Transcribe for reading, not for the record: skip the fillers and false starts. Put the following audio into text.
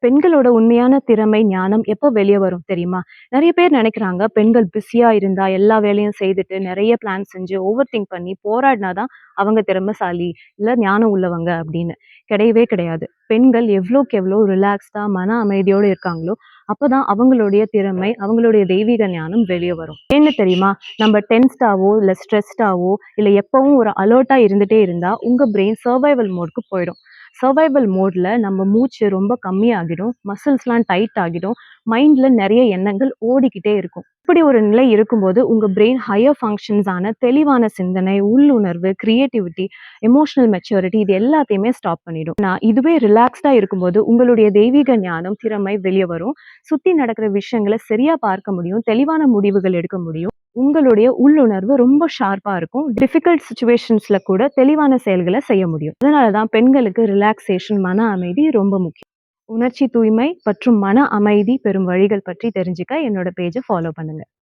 பெண்களோட உண்மையான திறமை, ஞானம் எப்போ வெளிய வரும் தெரியுமா? நெறைய பேர் நெனைக்கிறாங்க, பெண்கள் பிஸியா இருந்தா எல்லா வேலையும் செய்துட்டு, நெறைய பிளான் செஞ்சு, ஓவர் திங்க் பண்ணி போராடினா தான் அவங்க திறமைசாலி, இல்ல ஞானம் உள்ளவங்க அப்படின்னு. கிடையவே கிடையாது. பெண்கள் எவ்வளோக்கு எவ்வளோ ரிலாக்ஸ்டா, மன அமைதியோட இருக்காங்களோ, அப்பதான் அவங்களுடைய திறமை, அவங்களுடைய தெய்வீக ஞானம் வெளிய வரும். ஏன்னு தெரியுமா? நம்ம டென்ஸ்டாவோ, இல்ல ஸ்ட்ரெஸ்டாவோ, இல்ல எப்பவும் ஒரு அலர்ட்டா இருந்துட்டே இருந்தா, உங்க பிரெயின் சர்வைவல் மோட்க்கு போயிடும். சர்வைவல் மோட்ல நம்ம மூச்சு ரொம்ப கம்மியாகிடும். மசில்ஸ்லாம் டைட் ஆகிடும். மைண்ட்ல நெறைய எண்ணங்கள் ஓடிக்கிட்டே இருக்கும். இப்படி ஒரு நிலை இருக்கும்போது, உங்க பிரெயின் ஹையர் ஃபங்ஷன்ஸ் ஆன தெளிவான சிந்தனை, உள்ளுணர்வு, கிரியேட்டிவிட்டி, எமோஷனல் மெச்சூரிட்டி இது எல்லாத்தையுமே ஸ்டாப் பண்ணிடும். இதுவே ரிலாக்ஸ்டா இருக்கும்போது, உங்களுடைய தெய்வீக ஞானம், திறமை வெளிய வரும். சுத்தி நடக்கிற விஷயங்கள சரியா பார்க்க முடியும். தெளிவான முடிவுகள் எடுக்க முடியும். உங்களுடைய உள்ளுணர்வு ரொம்ப ஷார்ப்பா இருக்கும். டிஃபிகல்ட் சிச்சுவேஷன்ஸ்ல கூட தெளிவான செயல்கள செய்ய முடியும். அதனால தான் பெண்களுக்கு ரிலாக்சேஷன், மன அமைதி ரொம்ப முக்கியம். உணர்ச்சி தூய்மை மற்றும் மன அமைதி பெறும் வழிகள் பற்றி தெரிஞ்சுக்க என்னோட பேஜ ஃபாலோ பண்ணுங்க.